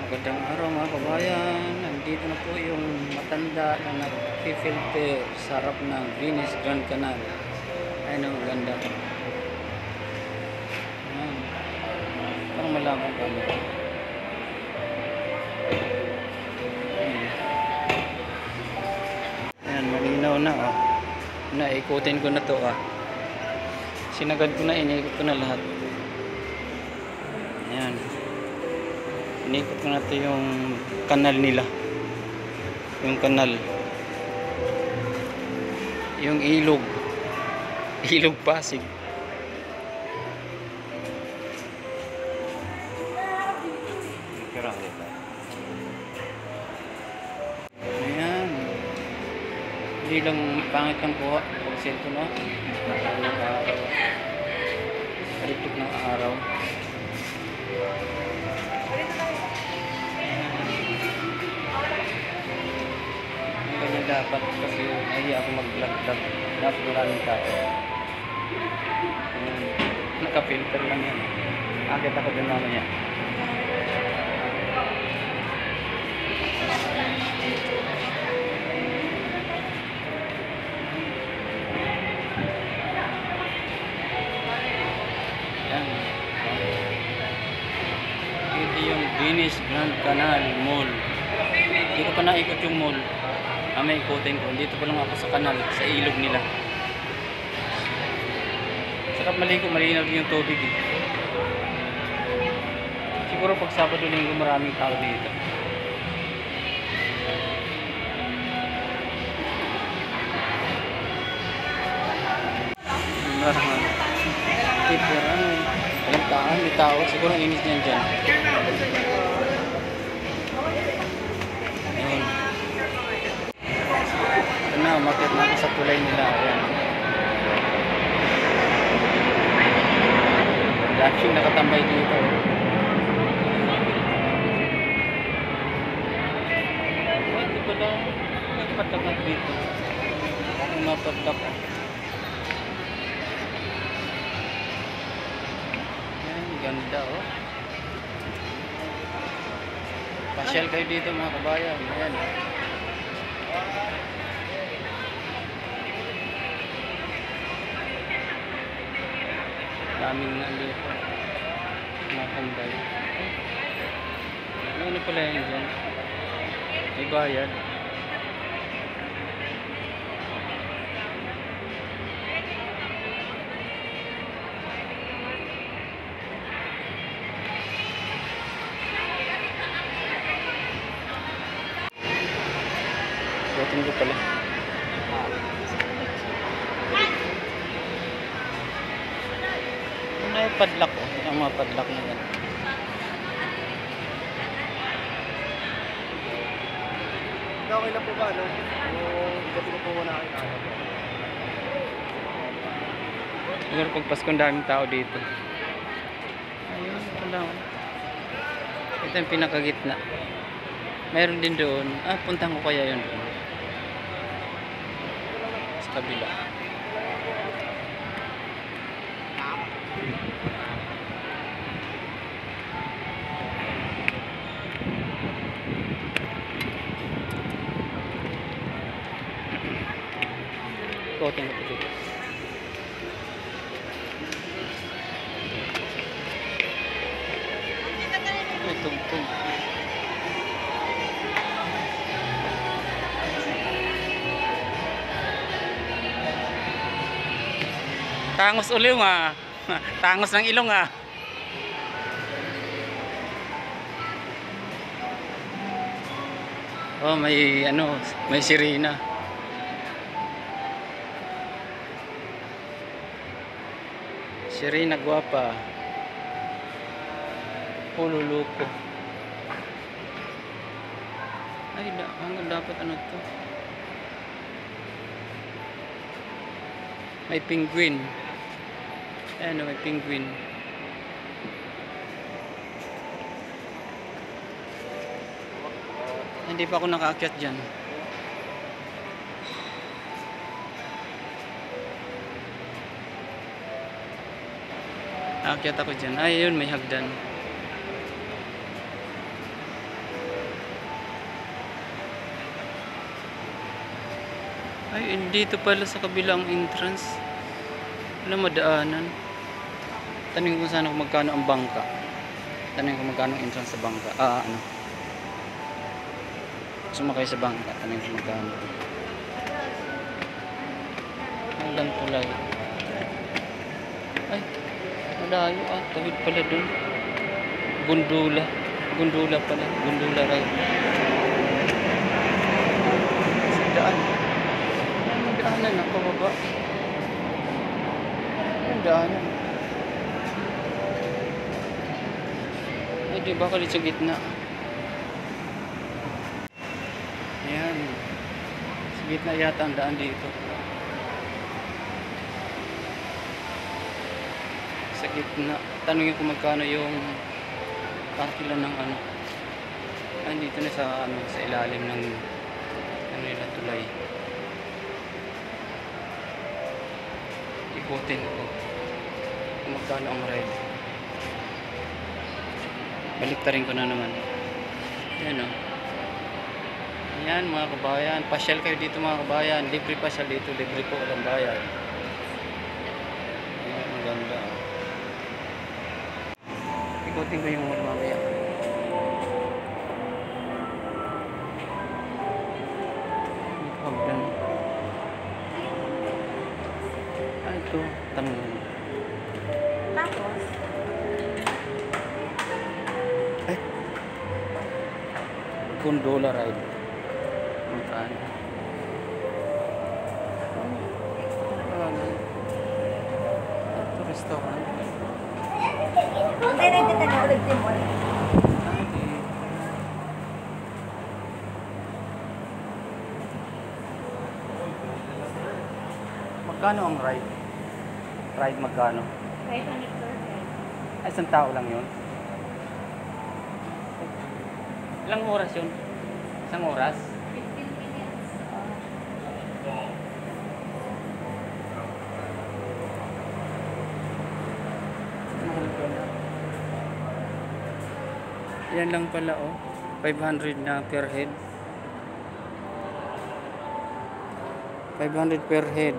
Magandang araw mga kabayan. Nandito na po yung matanda na nag-filter sa harap ng Venice Grand Canal. Ayun ang maganda. Ayan. Parang malabong camera. Ayan, malinaw na oh. Naikutin ko na to ah. Sinagad ko na, inikot ko na lahat. Ayan. Inikot ko na ito yung kanal nila. Yung kanal. Yung ilog. Ilog Pasig. Ayan. Hindi lang pangit ang kuha. Pag-cellphone na. Palitik ng araw. Ganyan dapat kasi nahiya ako mag-vlog. Dapat maraming tao. Naka-filter lang yan. Akit ako din mamaya. Yan. Ito yung Venice Grand Canal Mall. Hindi ko pa naikot yung mall. May ikutin ko. Dito pa lang ako sa kanal, sa ilog nila. Sarap maligo, malinaw din yung tubig eh. Siguro pag Sabado Linggo maraming tao dito. Maraming tipiran eh. Walang taan, may tao. Siguro inis niyan dyan. Ayun. Ito na, umakit na ako sa tulay nila. Ayan. Lashing nakatambay dito. Hindi ko lang nagpatagat dito. Bakit mapadlak ako. Ganda oh. Pasyal kayo dito mga kabayan. Ayan. Daming nandito. Mga kumbay. Ano pala yan dyan? May bayad. Butin ko pala. Ano yung padlock oh? Yung mga padlock na yan. Okay lang po ba, no? Gabi ko po muna kayo na po. Siguro pag Pasko ang daming tao dito. Ayun, pala oh. Ito yung pinakagitna. Meron din doon. Puntahan ko kaya yun doon. Sa kabila. Koting ko dito. Ay, tugtog. Tangos uliw nga. Tangos ng ilong ah. Oh, may ano, may sirena. Sirena guwapa. Pululuko. Ay, hanggang dapat ano to? May penguin. Ayan, may penguin. Hindi pa ako nakaakyat dyan. Aakyat ako dyan. Ay, yun, may hagdan. Ay, dito pala sa kabilang entrance. Wala madaanan. Tanungin ko sana kung magkano ang bangka. Tanungin ko magkano ang entrance sa bangka. Sumakay sa bangka. Tanungin ko magkano. Hanggang tulay. Ay, malayo tawid pala dun. Gundula. Gundula pala. Gundula ride. Sa daan. Ang daanan na pababa. Ang daanan. Ay, di ba kalit sa gitna? Ayan. Sa gitna yata ang daan dito. Sa gitna. Tanungin ko magkano yung parkilan ng ano. Ay, dito na sa sa ilalim ng nila tulay. Ikutin ko kung magkano ang ride. Baliktarin ko na naman. Ayan Ayan mga kabayan. Pasyal kayo dito mga kabayan. Libre pasyal dito. Libre po walang bayad. Ayan, maganda. Ikutin ko yung mamaya. Hagdan. Ito. Tanong. Tapos, $1 ride. Magkano? Ito restaurant. hindi na dito na ulit din mo. Magkano ang ride? Ride magkano? 500 Ay, isang tao lang yun? Ilang oras yun? Isang oras? 15 minutes. Mahal pala. Yan lang pala 500 na per head. 500 per head.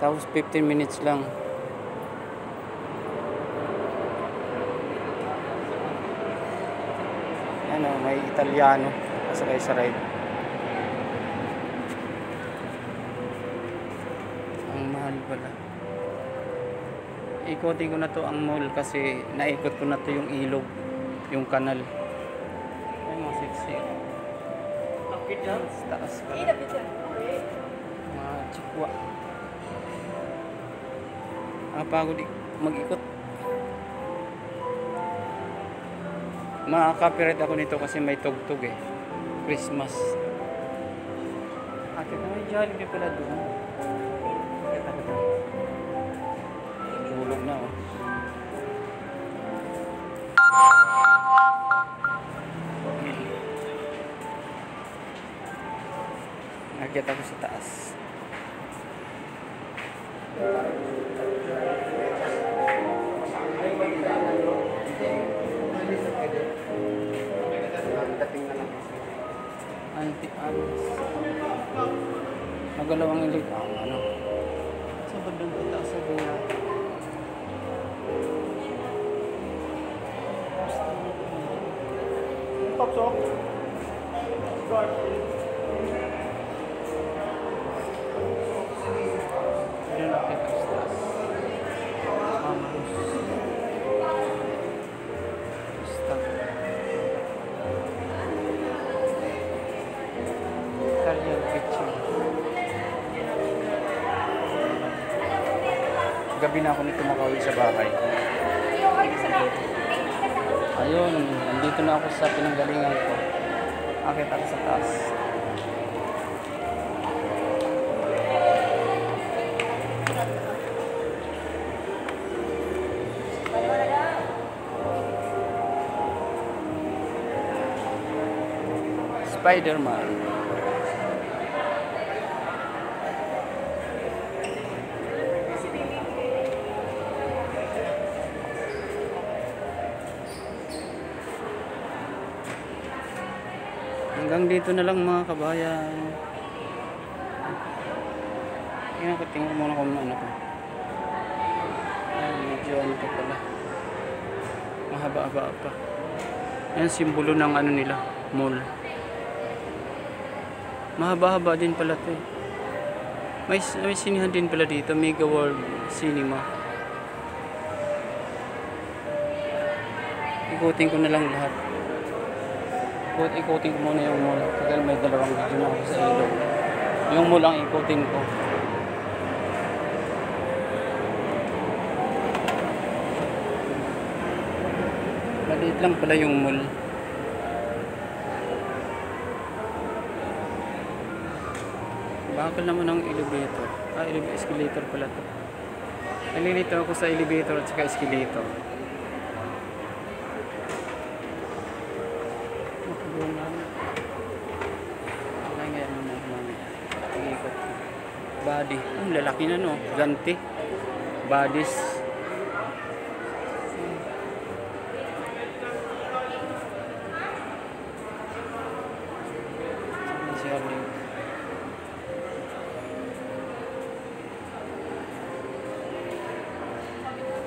Tapos 15 minutes lang. May Italiano kasakay sa ride. Ang mahal pala. Ikotin ko na to ang mall kasi naikot ko na to yung ilog, yung kanal. Ay, mga sexy. Taas pala. Mga chikwa. Pagod mag-ikot. Maka-copyright ako nito kasi may tugtog Christmas. Kita may Jollibee pala doon. Kita. Tulog na Nakita ko sa taas. Dating na lang. Anti-anos. Nagalaw ang ilig. Sa bandang kita sa buya. Pops off. Guard. Ayan nakita sa taas. Stop. Italian kitchen. Gabi na ako nito makauwi sa bahay. Ayun, nandito na ako sa pinanggalingan ko. Akit ako sa taas. Spider-Man. Hanggang dito na lang mga kabayan. Tingnan ko muna kung ano ko. Ay, medyo ano pa pala. Mahaba-haba pa. Yan, simbolo ng ano nila, mall. Mahaba-haba din pala to eh. May sinihan din pala dito, Mega World Cinema. Ikutin ko na lang lahat. Ikutin ko muna yung mall. Dahil may dalawang video na ako sa ilog. Yung mall ang ikutin ko. Maliit lang pala yung mall. Bakal naman ang elevator. Escalator pala to. Nalilito ako sa elevator at saka escalator. Body. Lalaki na no. Ganti. Bodies.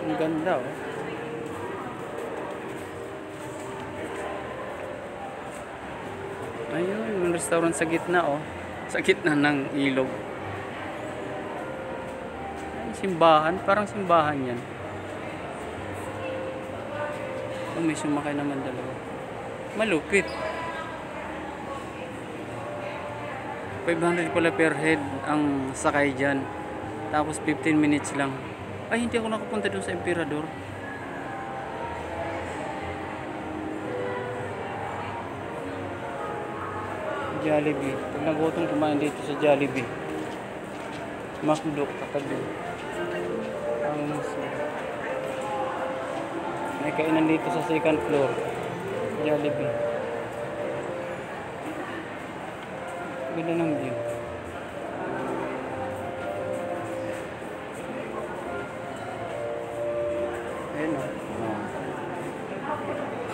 Ang ganda oh. Ayun, yung restaurant sa gitna oh. Sa gitna ng ilog. Ay, simbahan, parang simbahan yan. Oh, may sumakay naman dalawa. Malupit. 500 pala per head ang sakay dyan. Tapos 15 minutes lang. Ay, hindi ako nakapunta doon sa Emperador. Jollibee. Pag nagutom kumain dito sa Jollibee. McDo katabi. Ang muso. May kainan dito sa second floor. Jollibee. Ganda ng view. Ayan o.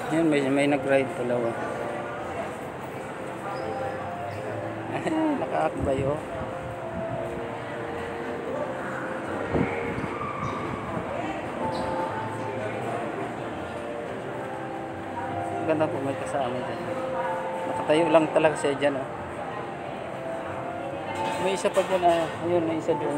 Ayan, may nag-ride dalawa. Nakaakbay o. Ganda po may kasama dyan. Nakatayo lang talaga siya dyan o. May isa pa dyan ah. Ayun, may isa doon.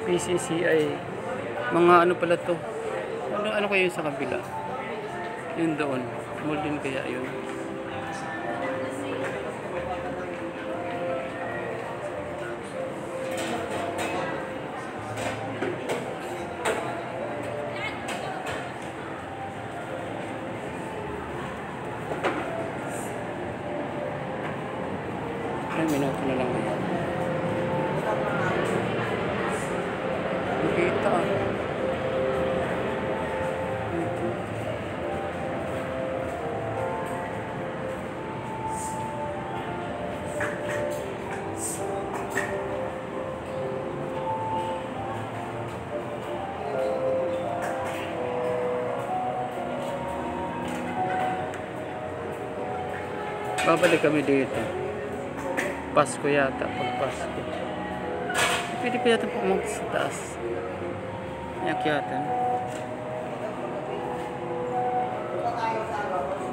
PCCI. Mga ano pala to? Ano kayo sa kabila? Yun doon. Mall din kaya yun. Ay, minuto na lang yan. Nakita. Babalik kami dito. Pasko yata, pag Pasko. Pwede pa yata pumunta sa taas. Akyatan.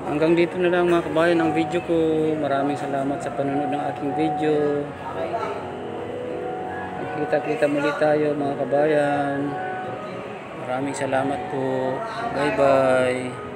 Hanggang dito na lang mga kabayan ang video ko. Maraming salamat sa panonood ng aking video. Magkita-kita muli tayo mga kabayan. Maraming salamat po. Bye bye.